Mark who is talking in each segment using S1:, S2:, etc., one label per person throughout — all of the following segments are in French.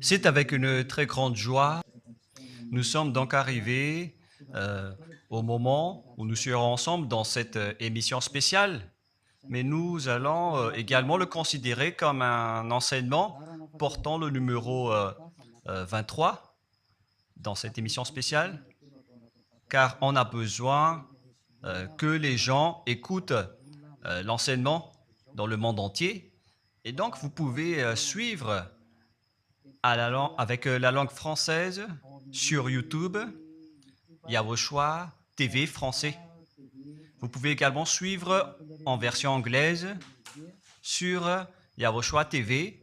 S1: C'est avec une très grande joie. Nous sommes donc arrivés au moment où nous serons ensemble dans cette émission spéciale, mais nous allons également le considérer comme un enseignement portant le numéro 23 dans cette émission spéciale, car on a besoin que les gens écoutent l'enseignement dans le monde entier. Et donc, vous pouvez suivre avec la langue française sur YouTube, Yawoshua TV français. Vous pouvez également suivre en version anglaise sur Yawoshua TV,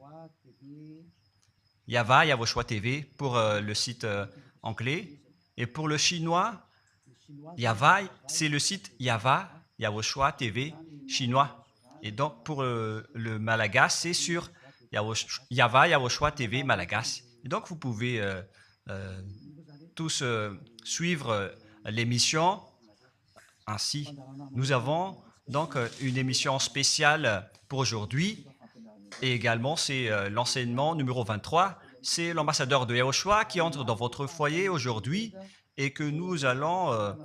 S1: Yawoshua TV pour le site anglais. Et pour le chinois, Yava, c'est le site Yawoshua TV chinois. Et donc pour le malagasy, c'est sur Yawoshua TV malagasy. Et donc vous pouvez tous suivre l'émission ainsi. Nous avons donc une émission spéciale pour aujourd'hui et également c'est l'enseignement numéro 23. C'est l'ambassadeur de Yawoshua qui entre dans votre foyer aujourd'hui et que nous allons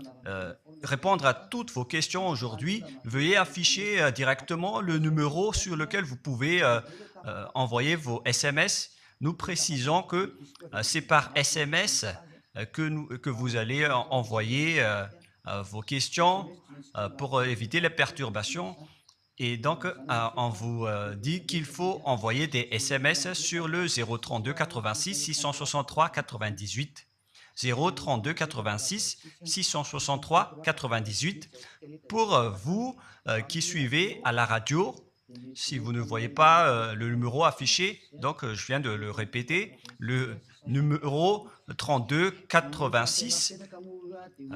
S1: répondre à toutes vos questions aujourd'hui. Veuillez afficher directement le numéro sur lequel vous pouvez envoyer vos SMS. Nous précisons que c'est par SMS que vous allez envoyer vos questions pour éviter les perturbations. Et donc, on vous dit qu'il faut envoyer des SMS sur le 032 86 663 98. 032 86 663 98 pour vous qui suivez à la radio. Si vous ne voyez pas le numéro affiché, donc je viens de le répéter, le numéro 32 86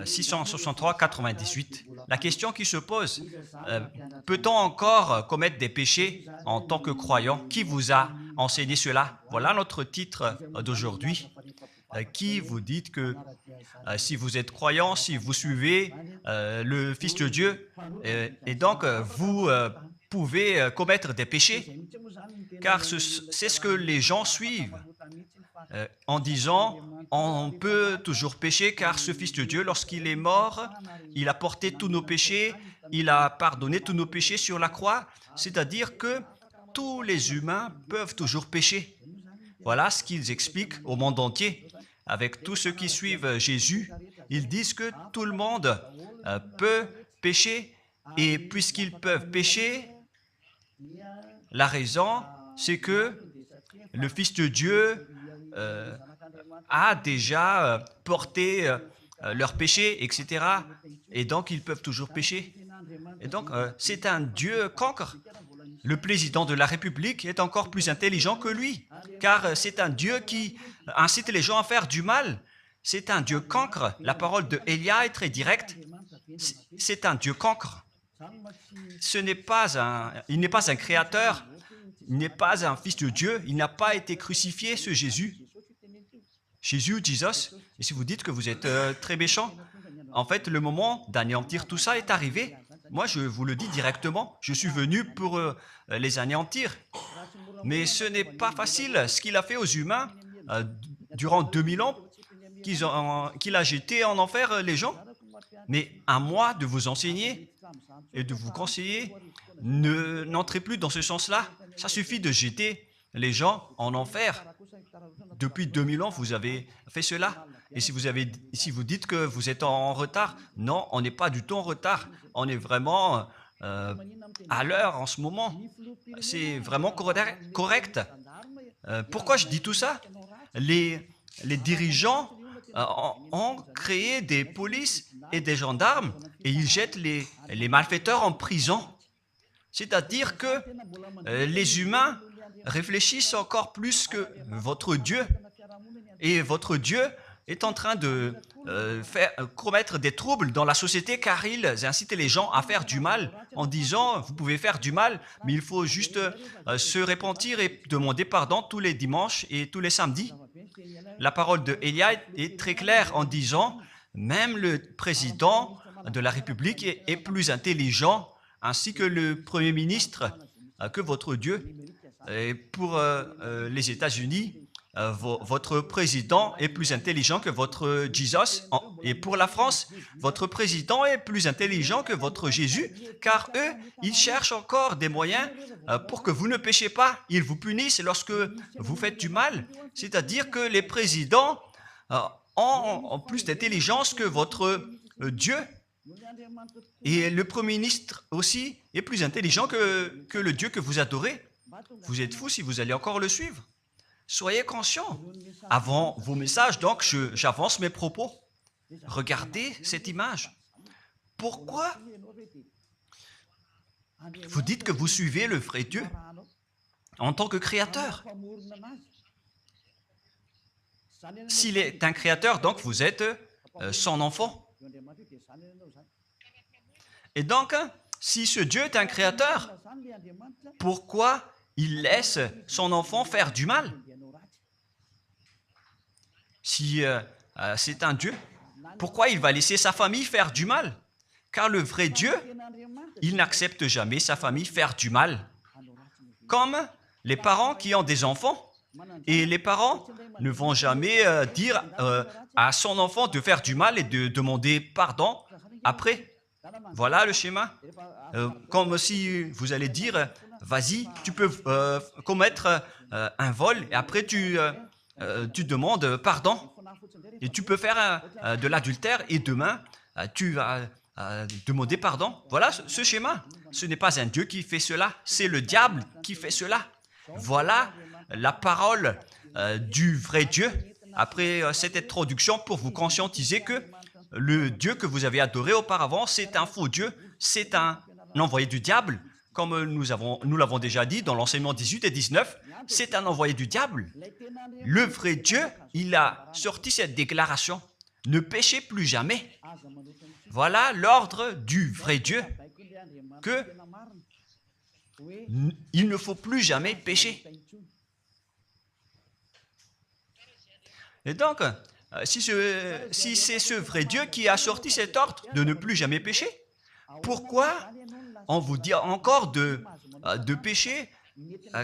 S1: 663 98. La question qui se pose, peut-on encore commettre des péchés en tant que croyant? Qui vous a enseigné cela? Voilà notre titre d'aujourd'hui. Qui vous dites que si vous êtes croyant, si vous suivez le Fils de Dieu, et donc vous pouvez commettre des péchés, car c'est ce que les gens suivent en disant on peut toujours pécher car ce Fils de Dieu, lorsqu'il est mort, il a porté tous nos péchés, il a pardonné tous nos péchés sur la croix, c'est-à-dire que tous les humains peuvent toujours pécher. Voilà ce qu'ils expliquent au monde entier. Avec tous ceux qui suivent Jésus, ils disent que tout le monde peut pécher et puisqu'ils peuvent pécher, la raison, c'est que le Fils de Dieu a déjà porté leurs péchés, etc. Et donc, ils peuvent toujours pécher. Et donc, c'est un Dieu cancre. Le président de la République est encore plus intelligent que lui, car c'est un Dieu qui incite les gens à faire du mal. C'est un Dieu cancre. La parole de Élia est très directe. C'est un Dieu cancre. Il n'est pas un créateur, il n'est pas un fils de Dieu, il n'a pas été crucifié, ce Jésus. Jésus, Jesus, et si vous dites que vous êtes très méchant, en fait, le moment d'anéantir tout ça est arrivé. Moi, je vous le dis directement, je suis venu pour les anéantir. Mais ce n'est pas facile ce qu'il a fait aux humains durant 2000 ans, qu'il a jeté en enfer les gens. Mais à moi de vous enseigner et de vous conseiller, n'entrez plus dans ce sens-là. Ça suffit de jeter les gens en enfer. Depuis 2000 ans, vous avez fait cela. Et si vous dites que vous êtes en retard, non, on n'est pas du tout en retard. On est vraiment à l'heure en ce moment. C'est vraiment correct. Pourquoi je dis tout ça? Les dirigeants ont créé des polices et des gendarmes et ils jettent les malfaiteurs en prison. C'est-à-dire que les humains réfléchissent encore plus que votre Dieu. Et votre Dieu est en train de commettre des troubles dans la société car ils incitent les gens à faire du mal en disant vous pouvez faire du mal, mais il faut juste se repentir et demander pardon tous les dimanches et tous les samedis. La parole de Élia est très claire en disant même le président de la République est plus intelligent ainsi que le Premier ministre que votre Dieu. Et pour les États-Unis, votre président est plus intelligent que votre Jesus. Et pour la France, votre président est plus intelligent que votre Jésus, car eux, ils cherchent encore des moyens pour que vous ne péchiez pas. Ils vous punissent lorsque vous faites du mal. C'est-à-dire que les présidents ont plus d'intelligence que votre Dieu. Et le Premier ministre aussi est plus intelligent que le Dieu que vous adorez. Vous êtes fous si vous allez encore le suivre. Soyez conscients. Avant vos messages, donc, j'avance mes propos. Regardez cette image. Pourquoi vous dites que vous suivez le vrai Dieu en tant que créateur? S'il est un créateur, donc vous êtes son enfant. Et donc, si ce Dieu est un créateur, pourquoi il laisse son enfant faire du mal? Si c'est un Dieu, pourquoi il va laisser sa famille faire du mal? Car le vrai Dieu, il n'accepte jamais sa famille faire du mal. Comme les parents qui ont des enfants, et les parents ne vont jamais dire à son enfant de faire du mal et de demander pardon après. Voilà le schéma. Comme si vous allez dire, vas-y, tu peux commettre un vol et après tu demandes pardon. Et tu peux faire de l'adultère et demain, tu vas demander pardon. Voilà ce schéma. Ce n'est pas un Dieu qui fait cela, c'est le diable qui fait cela. Voilà la parole du vrai Dieu. Après cette introduction, pour vous conscientiser que le Dieu que vous avez adoré auparavant, c'est un faux Dieu, c'est un envoyé du diable. Comme nous l'avons déjà dit dans l'enseignement 18 et 19, c'est un envoyé du diable. Le vrai Dieu, il a sorti cette déclaration. Ne péchez plus jamais. Voilà l'ordre du vrai Dieu, que il ne faut plus jamais pécher. Et donc, si c'est ce vrai Dieu qui a sorti cet ordre de ne plus jamais pécher, pourquoi on vous dit encore de pécher?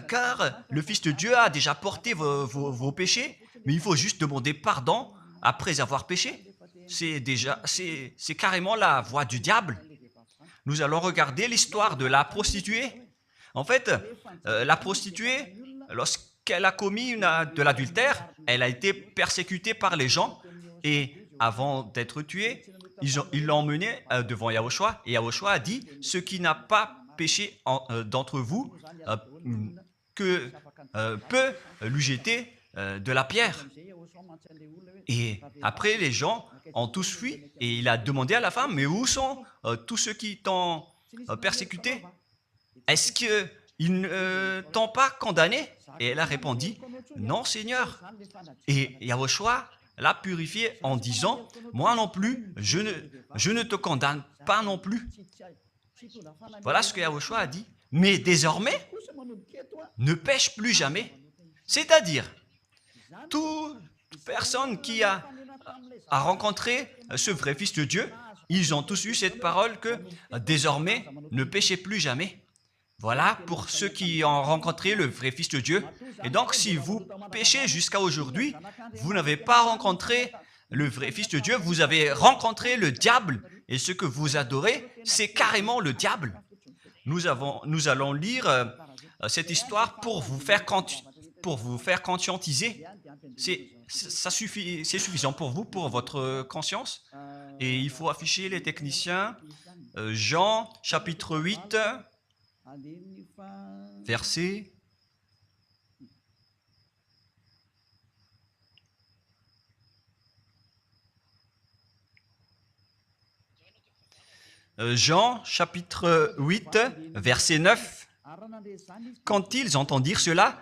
S1: Car le Fils de Dieu a déjà porté vos péchés, mais il faut juste demander pardon après avoir péché. C'est carrément la voie du diable. Nous allons regarder l'histoire de la prostituée. En fait, la prostituée, lorsqu'elle a commis de l'adultère, elle a été persécutée par les gens et avant d'être tuée, ils l'ont emmenée devant Yahushua et Yahushua a dit « Ce qui n'a pas péché d'entre vous peut lui jeter de la pierre. » Et après, les gens ont tous fui et il a demandé à la femme « Mais où sont tous ceux qui t'ont persécuté? Est-ce qu'ils ne t'ont pas condamné ?» Et elle a répondu « Non, Seigneur. » Et Yahushua l'a purifié en disant « Moi non plus, je ne te condamne pas non plus. » Voilà ce que Yahushua a dit. Mais désormais, ne pêche plus jamais. C'est-à-dire, toute personne qui a rencontré ce vrai Fils de Dieu, ils ont tous eu cette parole que désormais, ne péchez plus jamais. Voilà pour ceux qui ont rencontré le vrai Fils de Dieu. Et donc, si vous péchez jusqu'à aujourd'hui, vous n'avez pas rencontré le vrai Fils de Dieu, vous avez rencontré le diable. Et ce que vous adorez, c'est carrément le diable. Nous allons lire cette histoire pour vous faire conscientiser. C'est suffisant pour vous, pour votre conscience. Et il faut afficher les techniciens. Jean, chapitre 8, verset... Jean, chapitre 8, verset 9. Quand ils entendirent cela,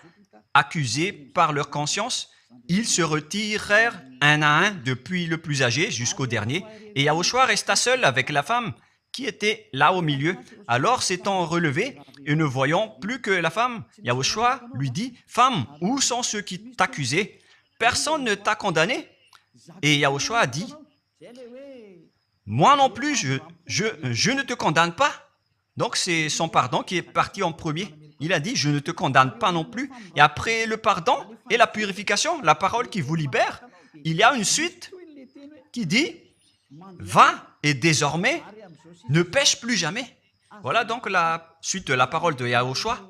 S1: accusés par leur conscience, ils se retirèrent un à un, depuis le plus âgé jusqu'au dernier, et Yahushua resta seul avec la femme qui était là au milieu. Alors, s'étant relevé et ne voyant plus que la femme, Yahushua lui dit, « Femme, où sont ceux qui t'accusaient? Personne ne t'a condamné ?» Et Yahushua a dit, « Moi non plus, je ne te condamne pas. » Donc, c'est son pardon qui est parti en premier. il a dit, je ne te condamne pas non plus. Et après le pardon et la purification, la parole qui vous libère, il y a une suite qui dit, va et désormais, ne pêche plus jamais. Voilà donc la suite de la parole de Yahushua.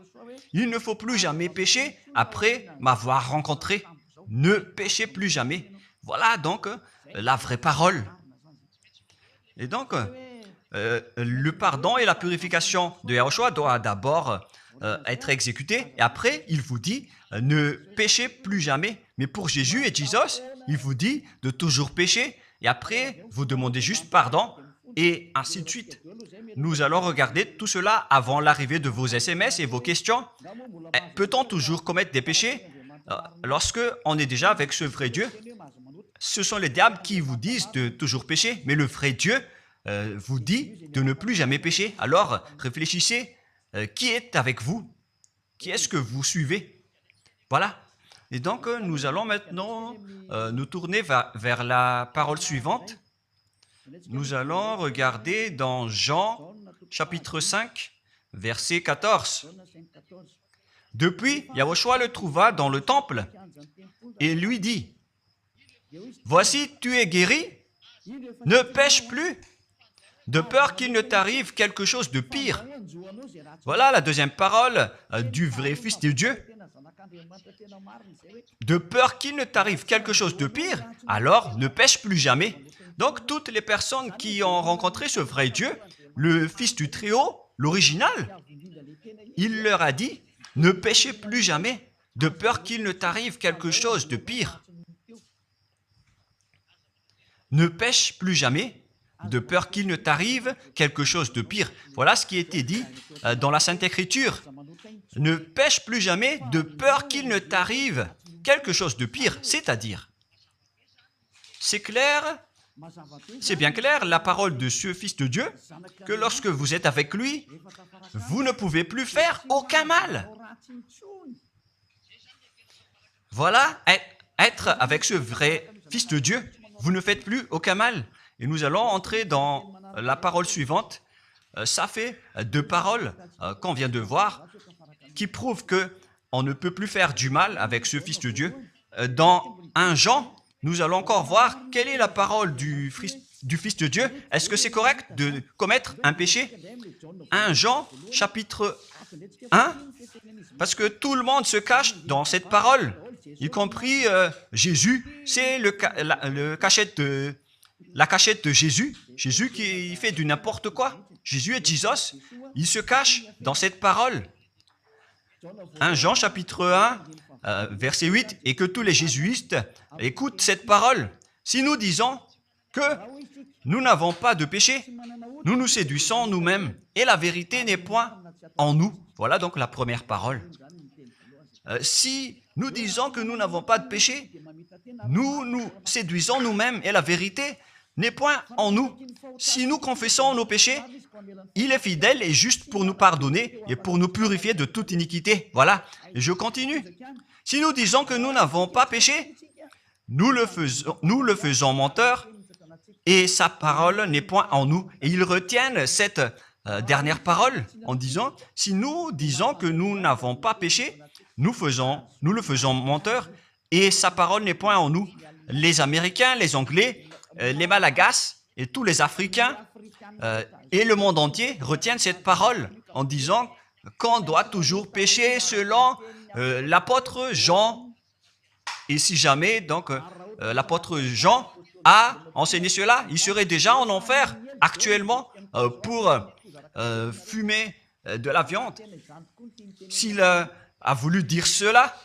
S1: Il ne faut plus jamais pécher après m'avoir rencontré. Ne péchez plus jamais. Voilà donc la vraie parole. Et donc, le pardon et la purification de Yahushua doivent d'abord être exécutés. Et après, il vous dit, ne péchez plus jamais. Mais pour Jésus et Jesus, il vous dit de toujours pécher. Et après, vous demandez juste pardon. Et ainsi de suite. Nous allons regarder tout cela avant l'arrivée de vos SMS et vos questions. Peut-on toujours commettre des péchés lorsque on est déjà avec ce vrai Dieu? Ce sont les diables qui vous disent de toujours pécher, mais le vrai Dieu vous dit de ne plus jamais pécher. Alors, réfléchissez, qui est avec vous? Qui est-ce que vous suivez? Voilà. Et donc, nous allons maintenant nous tourner vers la parole suivante. Nous allons regarder dans Jean, chapitre 5, verset 14. Depuis, Yahushua le trouva dans le temple et lui dit, « Voici, tu es guéri, ne pêche plus, de peur qu'il ne t'arrive quelque chose de pire. » Voilà la deuxième parole du vrai Fils de Dieu. De peur qu'il ne t'arrive quelque chose de pire, alors ne pêche plus jamais. Donc, toutes les personnes qui ont rencontré ce vrai Dieu, le Fils du Très-Haut, l'original, il leur a dit, ne péchez plus jamais, de peur qu'il ne t'arrive quelque chose de pire. Ne pêche plus jamais, de peur qu'il ne t'arrive quelque chose de pire. Voilà ce qui était dit dans la Sainte Écriture. Ne pêche plus jamais, de peur qu'il ne t'arrive quelque chose de pire. C'est-à-dire, c'est clair. C'est bien clair, la parole de ce Fils de Dieu, que lorsque vous êtes avec lui, vous ne pouvez plus faire aucun mal. Voilà, être avec ce vrai Fils de Dieu, vous ne faites plus aucun mal. Et nous allons entrer dans la parole suivante. Ça fait deux paroles qu'on vient de voir, qui prouvent qu'on ne peut plus faire du mal avec ce Fils de Dieu. Dans 1 Jean, nous allons encore voir quelle est la parole du Fils de Dieu. Est-ce que c'est correct de commettre un péché? 1 Jean, chapitre 1, parce que tout le monde se cache dans cette parole, y compris Jésus. C'est la cachette de Jésus. Jésus qui fait du n'importe quoi. Jésus et Jesus, ils se cachent dans cette parole. 1 Jean, chapitre 1, verset 8, et que tous les jésuites écoutent cette parole. Si nous disons que nous n'avons pas de péché, nous nous séduisons nous-mêmes et la vérité n'est point en nous. Voilà donc la première parole. Si nous disons que nous n'avons pas de péché, nous nous séduisons nous-mêmes et la vérité n'est point en nous. Si nous confessons nos péchés, il est fidèle et juste pour nous pardonner et pour nous purifier de toute iniquité. Voilà, et je continue. Si nous disons que nous n'avons pas péché, nous le faisons menteur et sa parole n'est point en nous. Et ils retiennent cette dernière parole en disant, si nous disons que nous n'avons pas péché, nous le faisons menteur et sa parole n'est point en nous. Les Américains, les Anglais, les Malagasy et tous les Africains et le monde entier retiennent cette parole en disant qu'on doit toujours pécher selon l'apôtre Jean. Et si jamais donc l'apôtre Jean a enseigné cela, il serait déjà en enfer actuellement pour fumer de la viande. S'il a voulu dire cela,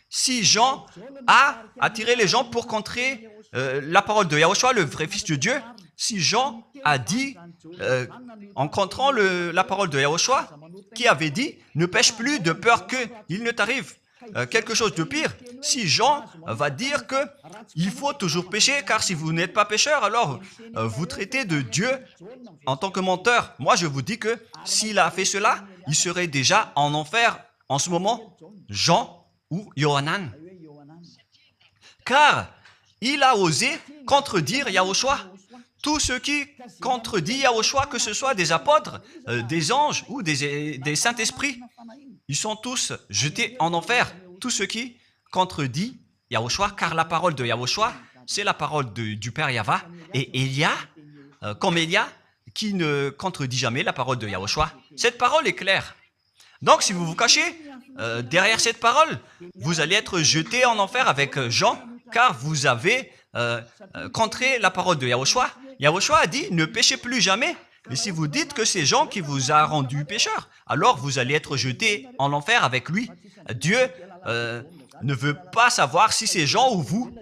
S1: si Jean a attiré les gens pour contrer la parole de Yahushua, le vrai Fils de Dieu, si Jean a dit, en contrant la parole de Yahushua, qui avait dit, ne pêche plus de peur qu'il ne t'arrive quelque chose de pire. Si Jean va dire qu'il faut toujours pécher, car si vous n'êtes pas pécheur, alors vous traitez de Dieu en tant que menteur. Moi, je vous dis que s'il a fait cela, il serait déjà en enfer en ce moment, Jean ou Yohanan. Car il a osé contredire Yahushua. Tout ce qui contredit Yahushua, que ce soit des apôtres, des anges ou des saints-esprits, ils sont tous jetés en enfer. Tous ceux qui contredit Yahushua, car la parole de Yahushua, c'est la parole du Père Yahva. Et Elia, comme Elia, qui ne contredit jamais la parole de Yahushua. Cette parole est claire. Donc, si vous vous cachez derrière cette parole, vous allez être jeté en enfer avec Jean, car vous avez contré la parole de Yahushua. Yahushua a dit, ne péchez plus jamais. Mais si vous dites que c'est Jean qui vous a rendu pécheur, alors vous allez être jeté en enfer avec lui. Dieu ne veut pas savoir si c'est Jean ou vous.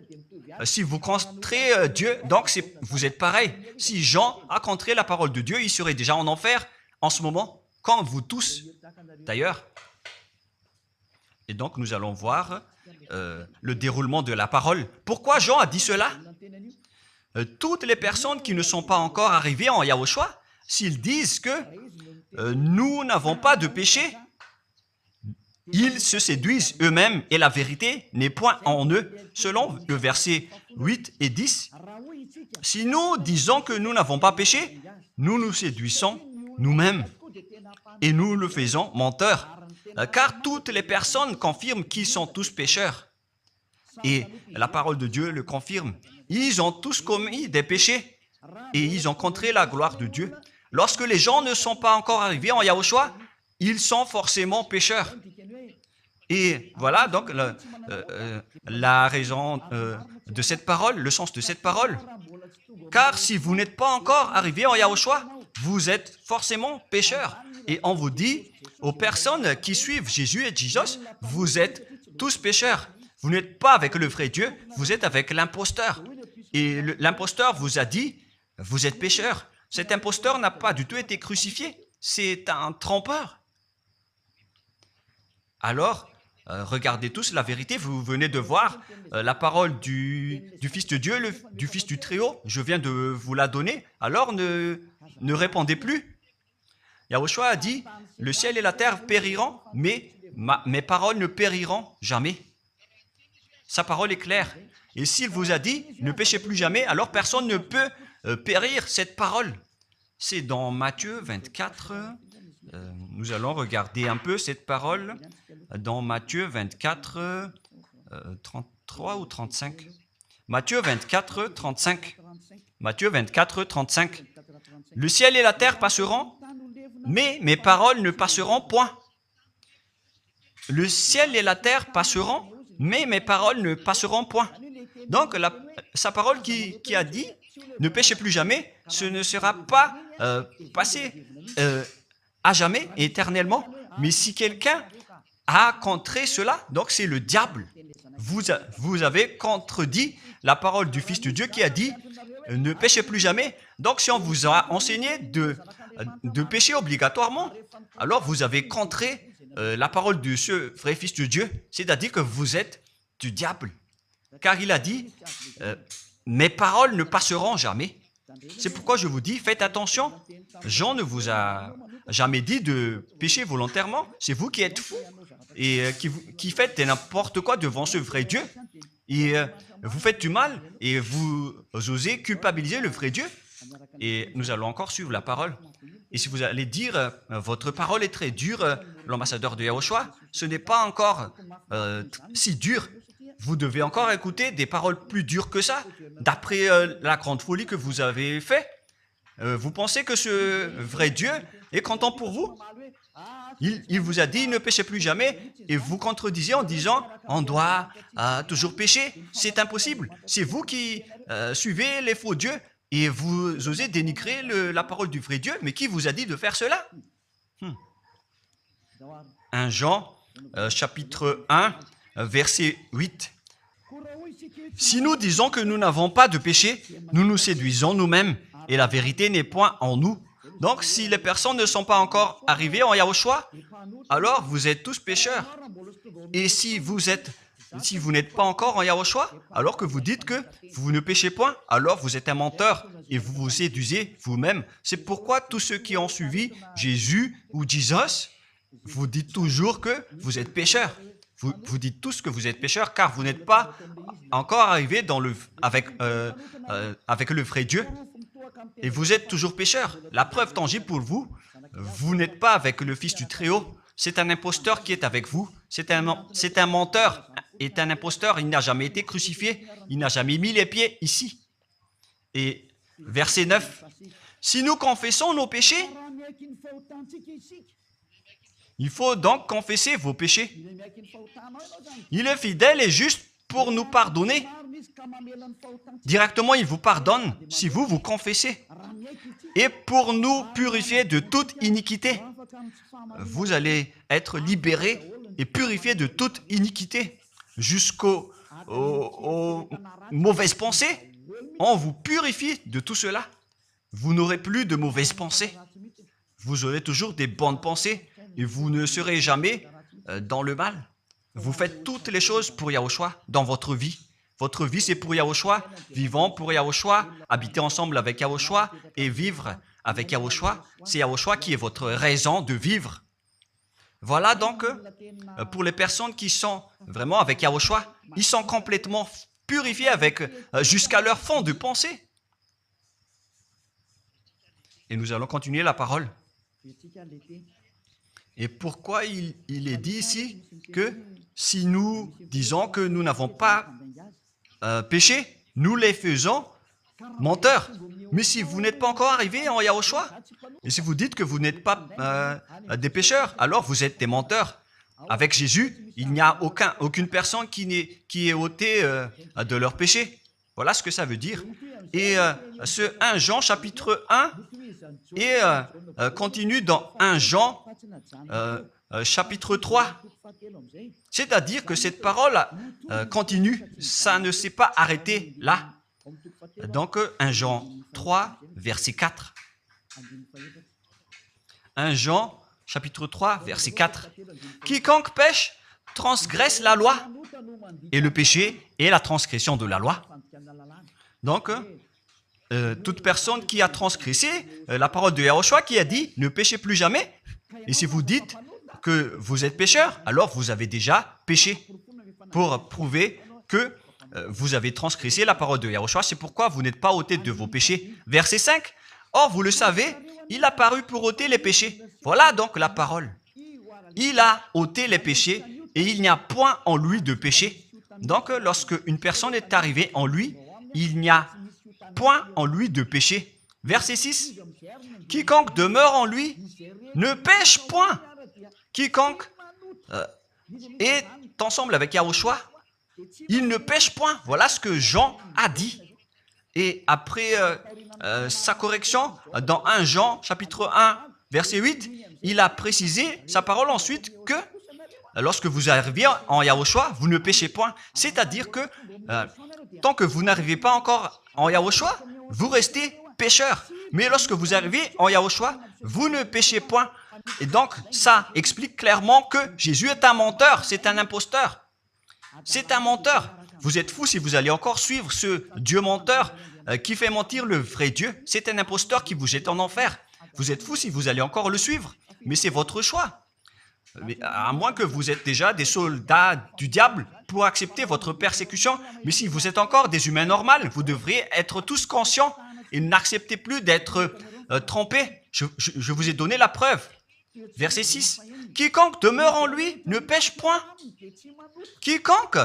S1: Si vous contrez Dieu, donc vous êtes pareil. Si Jean a contré la parole de Dieu, il serait déjà en enfer en ce moment, comme vous tous d'ailleurs. Et donc nous allons voir le déroulement de la parole. Pourquoi Jean a dit cela? Toutes les personnes qui ne sont pas encore arrivées en Yahushua, s'ils disent que nous n'avons pas de péché, ils se séduisent eux-mêmes et la vérité n'est point en eux. Selon le verset 8 et 10, si nous disons que nous n'avons pas péché, nous nous séduisons nous-mêmes et nous le faisons menteur. Car toutes les personnes confirment qu'ils sont tous pécheurs. Et la parole de Dieu le confirme. Ils ont tous commis des péchés et ils ont contré la gloire de Dieu. Lorsque les gens ne sont pas encore arrivés en Yahushua, ils sont forcément pécheurs. Et voilà donc la raison de cette parole, le sens de cette parole. Car si vous n'êtes pas encore arrivé en Yahushua, vous êtes forcément pécheurs. Et on vous dit aux personnes qui suivent Jésus et Jesus, vous êtes tous pécheurs. Vous n'êtes pas avec le vrai Dieu, vous êtes avec l'imposteur. Et l'imposteur vous a dit, vous êtes pécheurs. Cet imposteur n'a pas du tout été crucifié. C'est un trompeur. Alors, regardez tous la vérité. Vous venez de voir la parole du Fils de Dieu, du Fils du Très-Haut. Je viens de vous la donner. Alors, ne répondez plus. Yahushua a dit, le ciel et la terre périront, mais mes paroles ne périront jamais. Sa parole est claire. Et s'il vous a dit, ne péchez plus jamais, alors personne ne peut périr cette parole. C'est dans Matthieu 24. Nous allons regarder un peu cette parole dans Matthieu 24, 33 ou 35. Matthieu 24, 35. Matthieu 24, 35. Le ciel et la terre passeront, mais mes paroles ne passeront point. Le ciel et la terre passeront, mais mes paroles ne passeront point. Donc, sa parole qui a dit, ne péchez plus jamais, ce ne sera pas passé à jamais, éternellement. Mais si quelqu'un a contré cela, donc c'est le diable. Vous avez contredit la parole du Fils de Dieu qui a dit, ne péchez plus jamais. Donc, si on vous a enseigné de pécher obligatoirement, alors vous avez contré la parole de ce vrai Fils de Dieu, c'est-à-dire que vous êtes du diable. Car il a dit, mes paroles ne passeront jamais. C'est pourquoi je vous dis, faites attention. Jean ne vous a jamais dit de pécher volontairement. C'est vous qui êtes fous et qui faites n'importe quoi devant ce vrai Dieu. Et vous faites du mal et vous osez culpabiliser le vrai Dieu. Et nous allons encore suivre la parole. Et si vous allez dire, votre parole est très dure, l'ambassadeur de Yahushua, ce n'est pas encore si dur. Vous devez encore écouter des paroles plus dures que ça, d'après la grande folie que vous avez fait. Vous pensez que ce vrai Dieu est content pour vous? Il vous a dit, ne péchez plus jamais, et vous contredisez en disant, on doit toujours pécher. C'est impossible. C'est vous qui suivez les faux dieux, et vous osez dénigrer la parole du vrai Dieu. Mais qui vous a dit de faire cela? 1 Jean, chapitre 1, verset 8. Si nous disons que nous n'avons pas de péché, nous nous séduisons nous-mêmes, et la vérité n'est point en nous. Donc, si les personnes ne sont pas encore arrivées en Yahushua, alors vous êtes tous pécheurs. Et si vous n'êtes pas encore en Yahushua, alors que vous dites que vous ne péchez point, alors vous êtes un menteur et vous vous séduisez vous-même. C'est pourquoi tous ceux qui ont suivi Jésus ou Jesus, vous dites toujours que vous êtes pécheurs. Vous dites tous que vous êtes pécheurs car vous n'êtes pas encore arrivés avec le vrai Dieu. Et vous êtes toujours pécheurs. La preuve tangible pour vous, vous n'êtes pas avec le Fils du Très-Haut. c'est un imposteur qui est avec vous. C'est un menteur. Est un imposteur. Il n'a jamais été crucifié. Il n'a jamais mis les pieds ici. Et verset 9. Si nous confessons nos péchés, il faut donc confesser vos péchés. Il est fidèle et juste pour nous pardonner. Directement, il vous pardonne si vous confessez. Et pour nous purifier de toute iniquité. Vous allez être libérés et purifiés de toute iniquité. Jusqu'aux mauvaises pensées. On vous purifie de tout cela. Vous n'aurez plus de mauvaises pensées. Vous aurez toujours des bonnes pensées et vous ne serez jamais dans le mal. Vous faites toutes les choses pour Yahushua dans votre vie. Votre vie, c'est pour Yahushua. Vivons pour Yahushua, habiter ensemble avec Yahushua et vivre avec Yahushua. C'est Yahushua qui est votre raison de vivre. Voilà donc, pour les personnes qui sont vraiment avec Yahushua, ils sont complètement purifiés jusqu'à leur fond de pensée. Et nous allons continuer la parole. Et pourquoi il est dit ici que si nous disons que nous n'avons pas péché, nous les faisons menteurs. Mais si vous n'êtes pas encore arrivé en Yahushua, et si vous dites que vous n'êtes pas des pécheurs, alors vous êtes des menteurs. Avec Jésus, il n'y a aucune personne qui est ôtée de leur péché. Voilà ce que ça veut dire. Et ce 1 Jean chapitre 1 et continue dans 1 Jean chapitre 3. C'est-à-dire que cette parole continue, ça ne s'est pas arrêté là. Donc 1 Jean 3, verset 4. 1 Jean chapitre 3, verset 4. Quiconque pêche transgresse la loi, et le péché est la transgression de la loi. Donc, toute personne qui a transgressé la parole de Yahushua qui a dit « Ne péchez plus jamais ». Et si vous dites que vous êtes pécheur, alors vous avez déjà péché pour prouver que vous avez transgressé la parole de Yahushua. C'est pourquoi vous n'êtes pas ôté de vos péchés. Verset 5. Or, vous le savez, il a paru pour ôter les péchés. Voilà donc la parole. Il a ôté les péchés et il n'y a point en lui de péché. Donc, lorsque une personne est arrivée en lui, il n'y a point en lui de péché. Verset 6. Quiconque demeure en lui ne pêche point. Quiconque est ensemble avec Yahushua, il ne pêche point. Voilà ce que Jean a dit. Et après sa correction, dans 1 Jean, chapitre 1, verset 8, il a précisé sa parole ensuite que lorsque vous arrivez en Yahushua, vous ne péchez point. C'est-à-dire que tant que vous n'arrivez pas encore en Yahushua, vous restez pécheur. Mais lorsque vous arrivez en Yahushua, vous ne péchez point. Et donc, ça explique clairement que Jésus est un menteur, c'est un imposteur. C'est un menteur. Vous êtes fous si vous allez encore suivre ce Dieu menteur qui fait mentir le vrai Dieu. C'est un imposteur qui vous jette en enfer. Vous êtes fous si vous allez encore le suivre. Mais c'est votre choix. Mais à moins que vous êtes déjà des soldats du diable pour accepter votre persécution. Mais si vous êtes encore des humains normaux, vous devriez être tous conscients et n'acceptez plus d'être trompés. Je vous ai donné la preuve. Verset 6. Quiconque demeure en lui ne pêche point. Quiconque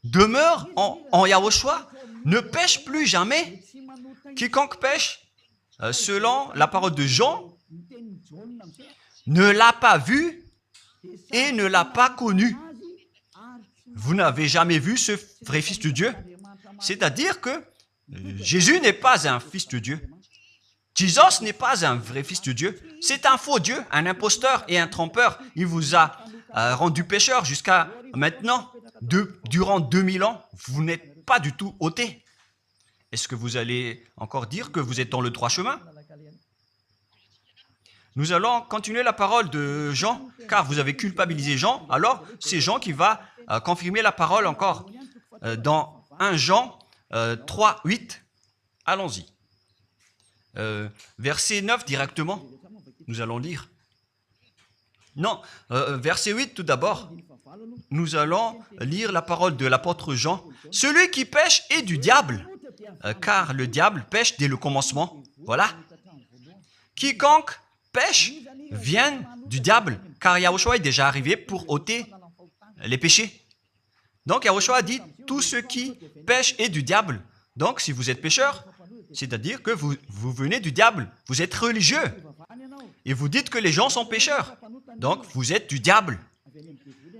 S1: demeure en Yahushua ne pêche plus jamais. Quiconque pêche, selon la parole de Jean, ne l'a pas vu et ne l'a pas connu. Vous n'avez jamais vu ce vrai Fils de Dieu. C'est-à-dire que Jésus n'est pas un Fils de Dieu. Jésus n'est pas un vrai Fils de Dieu. C'est un faux Dieu, un imposteur et un trompeur. Il vous a rendu pécheur jusqu'à maintenant. Durant 2000 ans, vous n'êtes pas du tout ôté. Est-ce que vous allez encore dire que vous êtes dans le droit chemin? Nous allons continuer la parole de Jean, car vous avez culpabilisé Jean. Alors, c'est Jean qui va confirmer la parole encore. Dans 1 Jean 3, 8, allons-y. Verset 9 directement, nous allons lire. Non, verset 8 tout d'abord. Nous allons lire la parole de l'apôtre Jean. Celui qui pêche est du diable, car le diable pêche dès le commencement. Voilà. Quiconque pêche vient du diable, car Yahushua est déjà arrivé pour ôter les péchés. Donc Yahushua a dit, tout ce qui pêche est du diable. Donc si vous êtes pécheur, c'est-à-dire que vous venez du diable, vous êtes religieux, et vous dites que les gens sont pécheurs. Donc vous êtes du diable.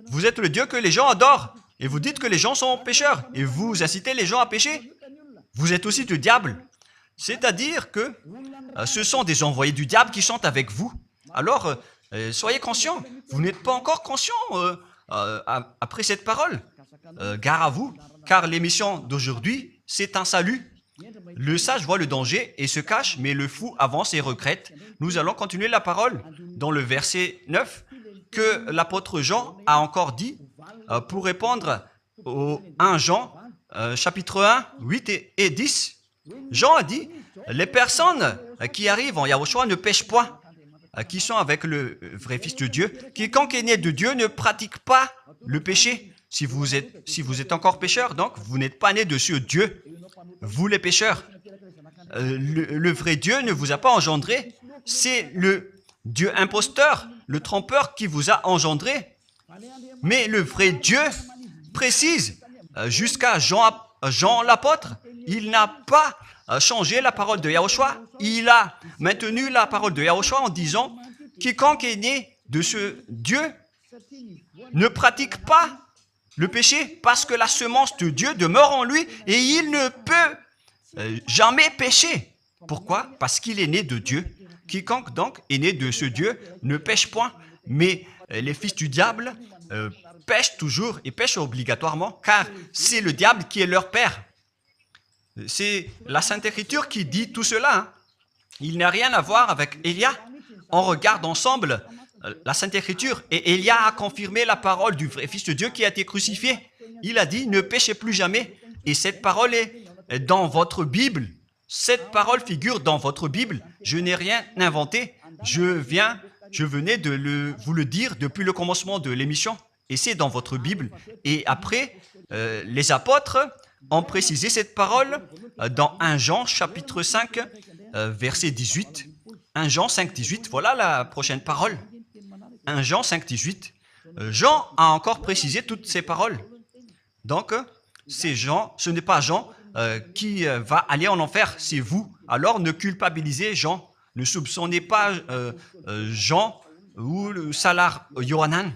S1: Vous êtes le Dieu que les gens adorent, et vous dites que les gens sont pécheurs, et vous incitez les gens à pécher. Vous êtes aussi du diable. C'est-à-dire que ce sont des envoyés du diable qui sont avec vous. Alors, soyez conscients. Vous n'êtes pas encore conscients après cette parole. Gare à vous, car l'émission d'aujourd'hui, c'est un salut. Le sage voit le danger et se cache, mais le fou avance et regrette. Nous allons continuer la parole dans le verset 9 que l'apôtre Jean a encore dit pour répondre au 1 Jean, chapitre 1, 8 et 10. Jean a dit, les personnes qui arrivent en Yahushua ne pêchent point, qui sont avec le vrai Fils de Dieu. Quiconque est né de Dieu ne pratique pas le péché. Si vous êtes encore pécheur, donc vous n'êtes pas né de ce Dieu. Vous les pécheurs. Le vrai Dieu ne vous a pas engendré. C'est le Dieu imposteur, le trompeur qui vous a engendré. Mais le vrai Dieu précise, jusqu'à Jean l'apôtre, il n'a pas changé la parole de Yahushua. Il a maintenu la parole de Yahushua en disant, quiconque est né de ce Dieu ne pratique pas le péché parce que la semence de Dieu demeure en lui et il ne peut jamais pécher. Pourquoi? Parce qu'il est né de Dieu. Quiconque donc est né de ce Dieu ne pêche point, mais les fils du diable pêchent toujours et pêchent obligatoirement, car c'est le diable qui est leur père. C'est la Sainte Écriture qui dit tout cela. Hein. Il n'a rien à voir avec Élia. On regarde ensemble la Sainte Écriture et Élia a confirmé la parole du vrai Fils de Dieu qui a été crucifié. Il a dit, ne péchez plus jamais. Et cette parole est dans votre Bible. Cette parole figure dans votre Bible. Je n'ai rien inventé. Je venais de vous le dire depuis le commencement de l'émission. Et c'est dans votre Bible. Et après, les apôtres ont précisé cette parole dans 1 Jean chapitre 5, verset 18. 1 Jean 5, 18. Voilà la prochaine parole. 1 Jean 5, 18. Jean a encore précisé toutes ces paroles. Donc, c'est Jean, ce n'est pas Jean qui va aller en enfer, c'est vous. Alors, ne culpabilisez Jean. Ne soupçonnez pas Jean ou le Salar Yohanan.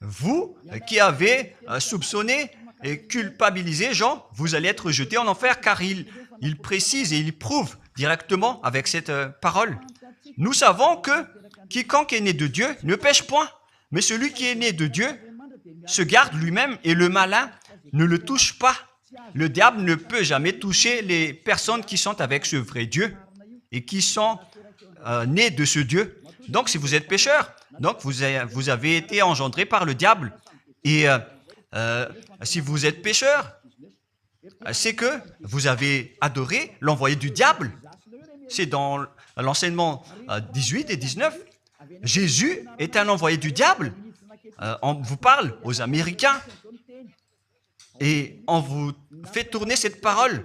S1: Vous qui avez soupçonné et culpabilisé Jean, vous allez être jeté en enfer car il précise et il prouve directement avec cette parole. Nous savons que quiconque est né de Dieu ne pêche point, mais celui qui est né de Dieu se garde lui-même et le malin ne le touche pas. Le diable ne peut jamais toucher les personnes qui sont avec ce vrai Dieu et qui sont nées de ce Dieu. Donc, si vous êtes pécheur, donc vous avez été engendré par le diable. Et si vous êtes pécheur, c'est que vous avez adoré l'envoyé du diable. C'est dans l'enseignement 18 et 19. Jésus est un envoyé du diable. On vous parle aux Américains et on vous fait tourner cette parole.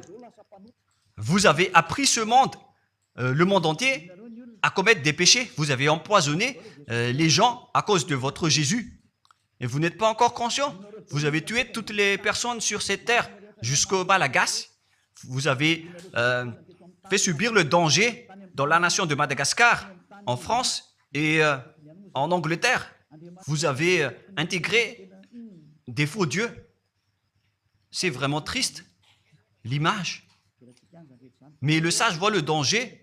S1: Vous avez appris ce monde, le monde entier, à commettre des péchés. Vous avez empoisonné les gens à cause de votre Jésus. Et vous n'êtes pas encore conscient. Vous avez tué toutes les personnes sur cette terre jusqu'au Malagasy. Vous avez fait subir le danger dans la nation de Madagascar, en France et en Angleterre. Vous avez intégré des faux dieux. C'est vraiment triste, l'image. Mais le sage voit le danger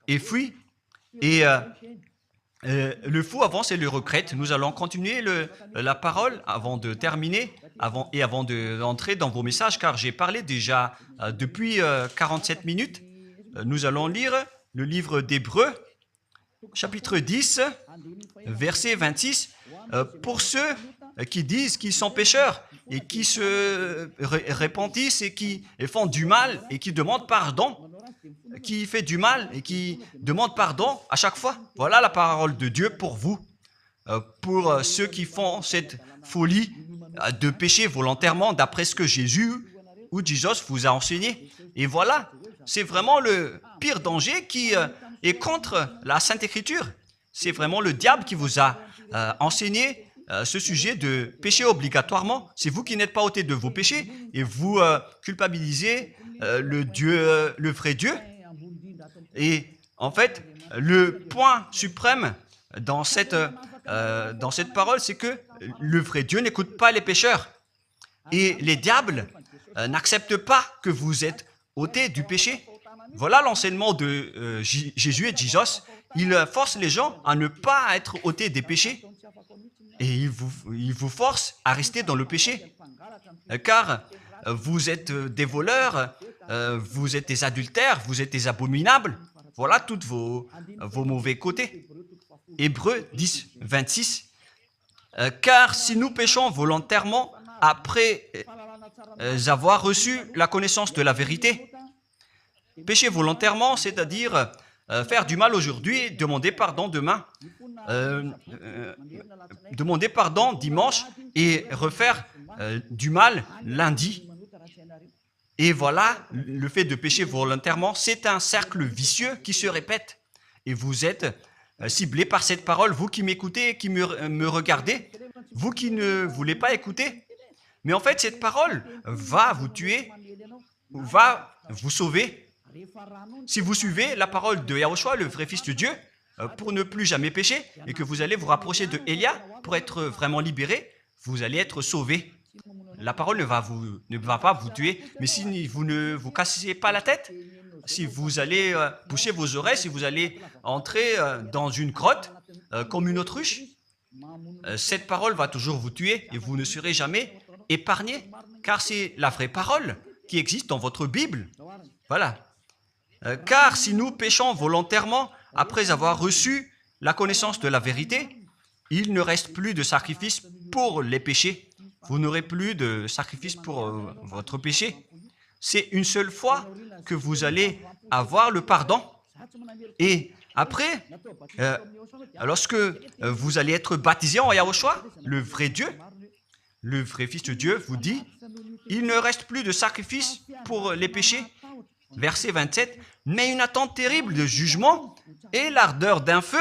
S1: et fuit. Et le fou avance et le regrette. Nous allons continuer la parole avant de terminer, avant d'entrer dans vos messages, car j'ai parlé déjà depuis 47 minutes. Nous allons lire le livre d'Hébreux, chapitre 10, verset 26. Pour ceux qui disent qu'ils sont pécheurs et qui se repentissent et qui font du mal et qui demandent pardon, qui fait du mal et qui demande pardon à chaque fois. Voilà la parole de Dieu pour vous, pour ceux qui font cette folie de pécher volontairement d'après ce que Jésus ou Jesus vous a enseigné. Et voilà, c'est vraiment le pire danger qui est contre la Sainte Écriture. c'est vraiment le diable qui vous a enseigné ce sujet de péché obligatoirement. C'est vous qui n'êtes pas ôté de vos péchés et vous culpabilisez le vrai Dieu. Et en fait, le point suprême dans cette parole, c'est que le vrai Dieu n'écoute pas les pécheurs. Et les diables n'acceptent pas que vous êtes ôtés du péché. Voilà l'enseignement de Jésus et de Jesus. Il force les gens à ne pas être ôtés des péchés. Et il vous force à rester dans le péché. Car vous êtes des voleurs, vous êtes des adultères, vous êtes des abominables. Voilà tous vos mauvais côtés. Hébreux 10, 26. Car si nous péchons volontairement après avoir reçu la connaissance de la vérité, pécher volontairement, c'est-à-dire faire du mal aujourd'hui, demander pardon demain, demander pardon dimanche et refaire du mal lundi. Et voilà, le fait de pécher volontairement, c'est un cercle vicieux qui se répète. Et vous êtes ciblé par cette parole, vous qui m'écoutez et qui me regardez, vous qui ne voulez pas écouter. Mais en fait, cette parole va vous tuer, va vous sauver. Si vous suivez la parole de Yahushua, le vrai Fils de Dieu, pour ne plus jamais pécher, et que vous allez vous rapprocher de Élia pour être vraiment libéré, vous allez être sauvé. La parole ne va pas vous tuer, mais si vous ne vous cassez pas la tête, si vous allez boucher vos oreilles, si vous allez entrer dans une grotte comme une autruche, cette parole va toujours vous tuer et vous ne serez jamais épargné, car c'est la vraie parole qui existe dans votre Bible. Voilà. Car si nous péchons volontairement après avoir reçu la connaissance de la vérité, il ne reste plus de sacrifice pour les péchés. Vous n'aurez plus de sacrifice pour votre péché. C'est une seule fois que vous allez avoir le pardon. Et après, lorsque vous allez être baptisé en Yahushua, le vrai Dieu, le vrai Fils de Dieu vous dit, il ne reste plus de sacrifice pour les péchés. Verset 27, mais une attente terrible de jugement et l'ardeur d'un feu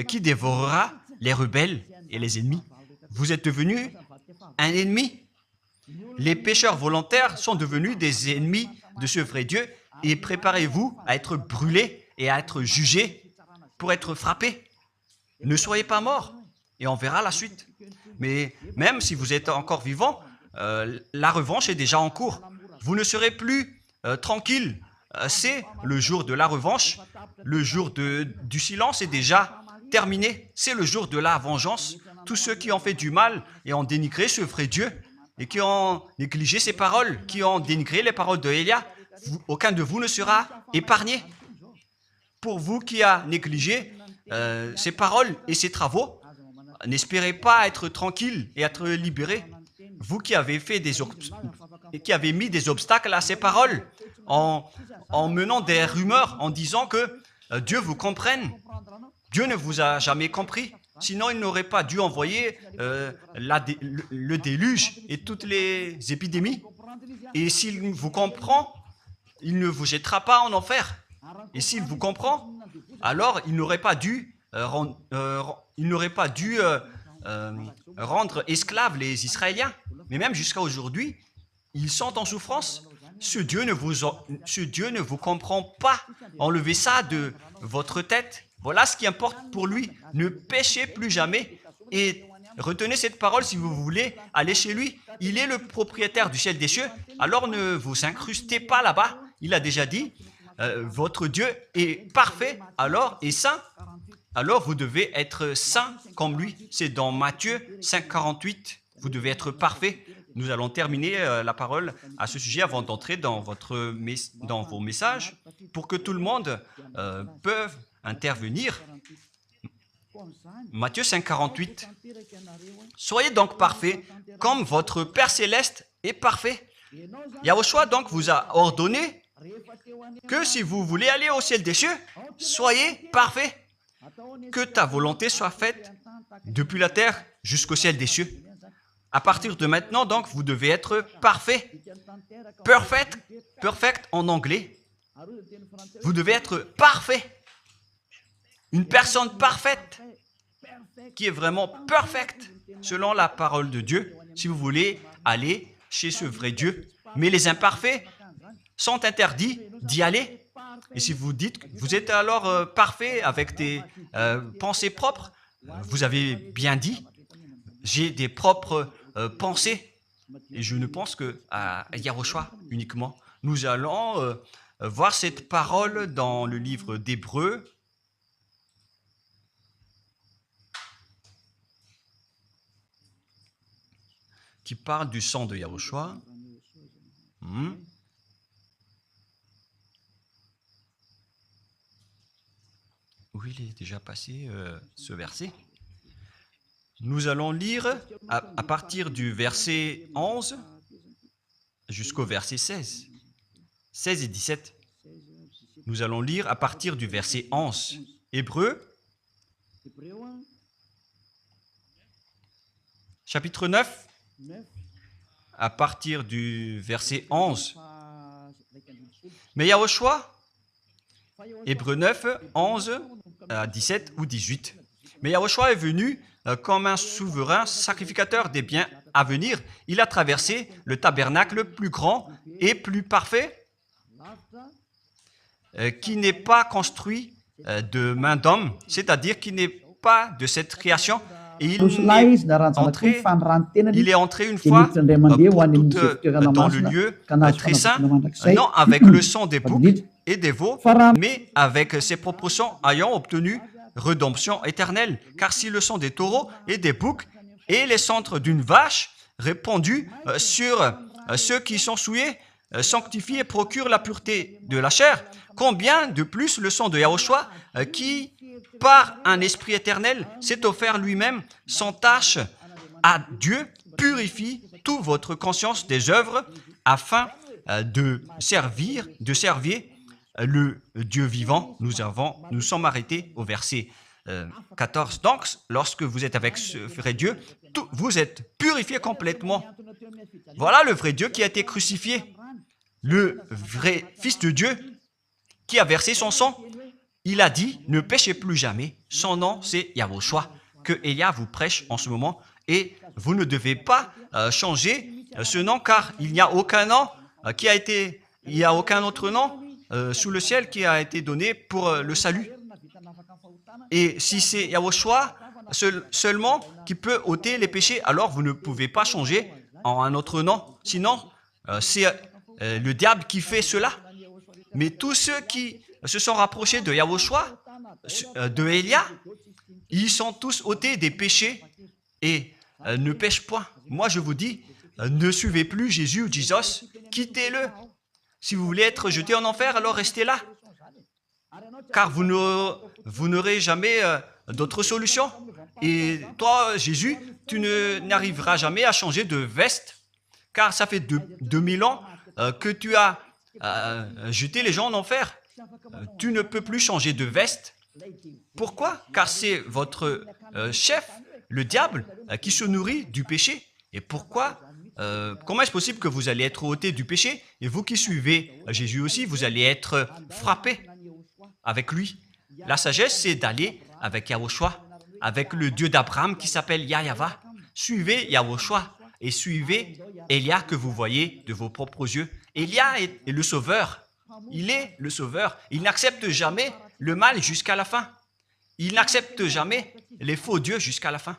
S1: qui dévorera les rebelles et les ennemis. Vous êtes devenu un ennemi. Les pécheurs volontaires sont devenus des ennemis de ce vrai Dieu et préparez-vous à être brûlés et à être jugés pour être frappés. Ne soyez pas morts et on verra la suite. Mais même si vous êtes encore vivant, la revanche est déjà en cours. Vous ne serez plus tranquille. C'est le jour de la revanche. Le jour du silence est déjà terminé. C'est le jour de la vengeance. Tous ceux qui ont fait du mal et ont dénigré ce vrai Dieu et qui ont négligé ses paroles, qui ont dénigré les paroles de Élia, aucun de vous ne sera épargné. Pour vous qui avez négligé ses paroles et ses travaux, n'espérez pas être tranquille et être libéré. Vous qui avez mis des obstacles à ces paroles en menant des rumeurs, en disant que Dieu vous comprenne. Dieu ne vous a jamais compris. Sinon, il n'aurait pas dû envoyer le déluge et toutes les épidémies. Et s'il vous comprend, il ne vous jettera pas en enfer. Et s'il vous comprend, alors il n'aurait pas dû rendre esclaves les Israéliens. Mais même jusqu'à aujourd'hui, ils sont en souffrance. Ce Dieu ne vous comprend pas. Enlevez ça de votre tête. Voilà ce qui importe pour lui. Ne péchez plus jamais et retenez cette parole si vous voulez aller chez lui. Il est le propriétaire du ciel des cieux. Alors ne vous incrustez pas là-bas. Il a déjà dit, votre Dieu est parfait alors et saint. Alors vous devez être saint comme lui. C'est dans Matthieu 5, 48. Vous devez être parfait. Nous allons terminer la parole à ce sujet avant d'entrer dans vos messages pour que tout le monde puisse intervenir. Matthieu 5, 48. Soyez donc parfaits comme votre Père Céleste est parfait. Yahushua donc vous a ordonné que si vous voulez aller au ciel des cieux, soyez parfaits. Que ta volonté soit faite depuis la terre jusqu'au ciel des cieux. À partir de maintenant, donc, vous devez être parfait. Perfect en anglais. Vous devez être parfait. une personne parfaite, qui est vraiment parfaite, selon la parole de Dieu, si vous voulez aller chez ce vrai Dieu. Mais les imparfaits sont interdits d'y aller. Et si vous dites que vous êtes alors parfait avec des pensées propres, vous avez bien dit, j'ai des propres pensées. Et je ne pense qu'à Yahushua uniquement. Nous allons voir cette parole dans le livre d'Hébreux. Qui parle du sang de Yahushua. Où il est déjà passé ce verset. Nous allons lire à partir du verset 11 jusqu'au verset 16. 16 et 17. Nous allons lire à partir du verset 11. Hébreux, chapitre 9, à partir du verset 11. Mais Yahushua, Hébreux 9, 11 à 17 ou 18. Mais Yahushua est venu comme un souverain sacrificateur des biens à venir. Il a traversé le tabernacle plus grand et plus parfait, qui n'est pas construit de main d'homme, c'est-à-dire qui n'est pas de cette création. Et il est entré une fois pour toutes dans le lieu très saint, non avec le sang des boucs et des veaux, mais avec ses propres sangs ayant obtenu rédemption éternelle. Car si le sang des taureaux et des boucs et les cendres d'une vache répandus sur ceux qui sont souillés, sanctifient et procurent la pureté de la chair, combien de plus le sang de Yahushua qui, par un esprit éternel, s'est offert lui-même sans tâche à Dieu, purifie toute votre conscience des œuvres afin de servir le Dieu vivant. Nous sommes arrêtés au verset 14. Donc, lorsque vous êtes avec ce vrai Dieu, vous êtes purifié complètement. Voilà le vrai Dieu qui a été crucifié, le vrai Fils de Dieu qui a versé son sang. Il a dit, ne péchez plus jamais. Son nom, c'est Yahushua, que Elia vous prêche en ce moment. Et vous ne devez pas changer ce nom, car il n'y a aucun nom il n'y a aucun autre nom sous le ciel qui a été donné pour le salut. Et si c'est Yahushua seulement qui peut ôter les péchés, alors vous ne pouvez pas changer en un autre nom. Sinon, c'est le diable qui fait cela. Mais tous ceux qui se sont rapprochés de Yahushua, de Elia, ils sont tous ôtés des péchés et ne pêchent point. Moi, je vous dis, ne suivez plus Jésus ou Jesus, quittez-le. Si vous voulez être jeté en enfer, alors restez là. Car vous n'aurez jamais d'autre solution. Et toi, Jésus, tu n'arriveras jamais à changer de veste, car ça fait 2000 ans que tu as jeté les gens en enfer. Tu ne peux plus changer de veste. Pourquoi? Car c'est votre chef, le diable, qui se nourrit du péché. Et pourquoi? Comment est-ce possible que vous allez être ôté du péché? Et vous qui suivez Jésus aussi, vous allez être frappé avec lui. La sagesse, c'est d'aller avec Yahushua, avec le Dieu d'Abraham qui s'appelle Yahva. Suivez Yahushua et suivez Elia que vous voyez de vos propres yeux. Elia est le sauveur. Il est le sauveur. Il n'accepte jamais le mal jusqu'à la fin. Il n'accepte jamais les faux dieux jusqu'à la fin.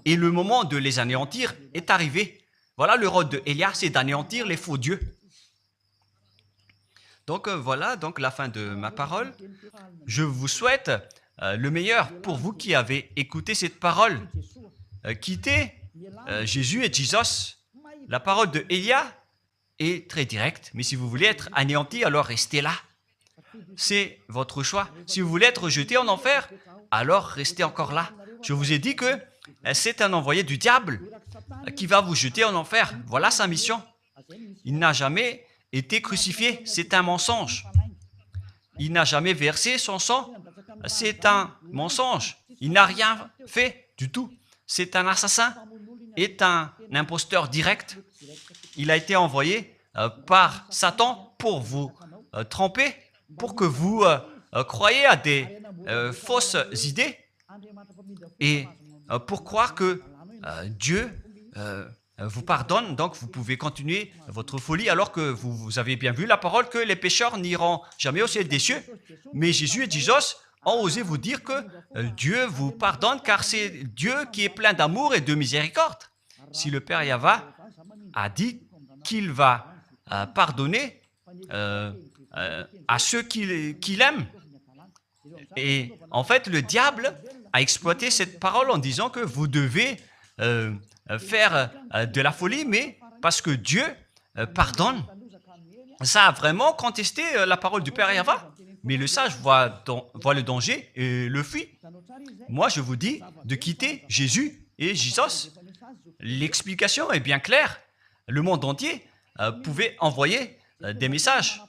S1: Et le moment de les anéantir est arrivé. Voilà le rôle de Elia, c'est d'anéantir les faux dieux. Donc voilà donc la fin de ma parole. Je vous souhaite le meilleur pour vous qui avez écouté cette parole. Quittez Jésus et Jesus. La parole de Elia est très directe, mais si vous voulez être anéanti, alors restez là. C'est votre choix. Si vous voulez être jeté en enfer, alors restez encore là. Je vous ai dit que c'est un envoyé du diable qui va vous jeter en enfer. Voilà sa mission. Il n'a jamais été crucifié. C'est un mensonge. Il n'a jamais versé son sang. C'est un mensonge. Il n'a rien fait du tout. C'est un assassin. Est un imposteur direct. Il a été envoyé par Satan pour vous tromper, pour que vous croyez à des fausses idées et pour croire que Dieu vous pardonne, donc vous pouvez continuer votre folie alors que vous avez bien vu la parole que les pécheurs n'iront jamais au ciel des cieux. Mais Jésus et Jesus ont osé vous dire que Dieu vous pardonne car c'est Dieu qui est plein d'amour et de miséricorde. Si le Père Yahva a dit qu'il va pardonner à ceux qu'il aime. Et en fait, le diable a exploité cette parole en disant que vous devez faire de la folie, mais parce que Dieu pardonne. Ça a vraiment contesté la parole du Père Yahva. Mais le sage voit le danger et le fuit. Moi, je vous dis de quitter Jésus et Jesus. L'explication est bien claire. Le monde entier pouvait envoyer des messages.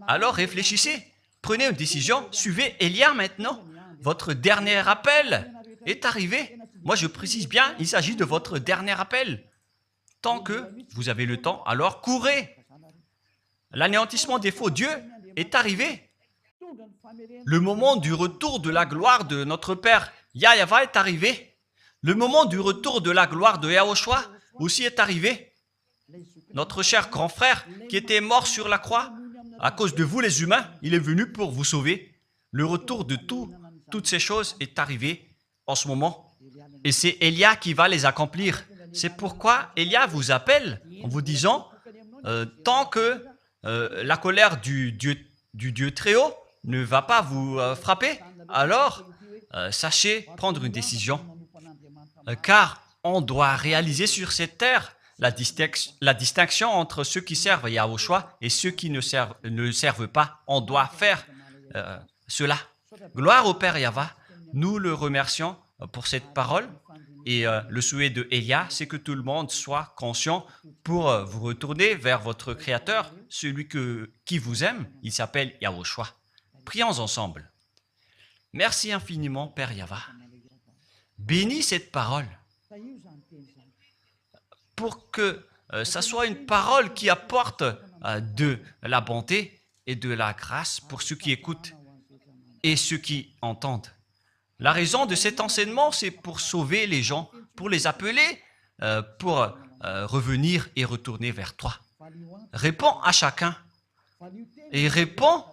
S1: Alors réfléchissez, prenez une décision, suivez Élia maintenant. Votre dernier appel est arrivé. Moi, je précise bien, il s'agit de votre dernier appel. Tant que vous avez le temps, alors courez. L'anéantissement des faux dieux est arrivé. Le moment du retour de la gloire de notre Père Yahva est arrivé. Le moment du retour de la gloire de Yahushua aussi est arrivé. Notre cher grand frère qui était mort sur la croix, à cause de vous les humains, il est venu pour vous sauver. Le retour de toutes ces choses est arrivé en ce moment. Et c'est Élia qui va les accomplir. C'est pourquoi Élia vous appelle en vous disant, tant que la colère du Dieu très haut ne va pas vous frapper, alors sachez prendre une décision. Car on doit réaliser sur cette terre la distinction entre ceux qui servent Yahushua et ceux qui ne servent pas. On doit faire cela. Gloire au Père Yahva. Nous le remercions pour cette parole. Et le souhait de Élia, c'est que tout le monde soit conscient pour vous retourner vers votre Créateur, celui qui vous aime. Il s'appelle Yahushua. Prions ensemble. Merci infiniment, Père Yahva. Bénis cette parole pour que ça soit une parole qui apporte de la bonté et de la grâce pour ceux qui écoutent et ceux qui entendent. La raison de cet enseignement, c'est pour sauver les gens, pour les appeler, pour revenir et retourner vers toi. Réponds à chacun et réponds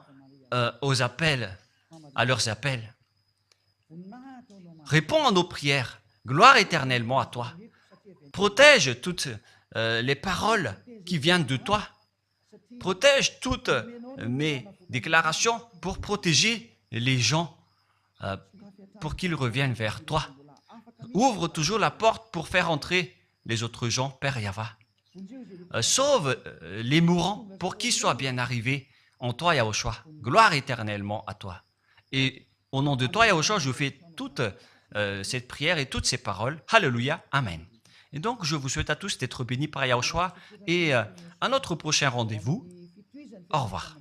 S1: aux appels, à leurs appels. Réponds à nos prières. Gloire éternellement à toi. Protège toutes les paroles qui viennent de toi. Protège toutes mes déclarations pour protéger les gens, pour qu'ils reviennent vers toi. Ouvre toujours la porte pour faire entrer les autres gens, Père Yahva. Sauve les mourants pour qu'ils soient bien arrivés en toi, Yahushua. Gloire éternellement à toi. Et au nom de toi, Yahushua, je fais toute cette prière et toutes ces paroles. Alléluia. Amen. Et donc, je vous souhaite à tous d'être bénis par Yahushua et à notre prochain rendez-vous. Au revoir.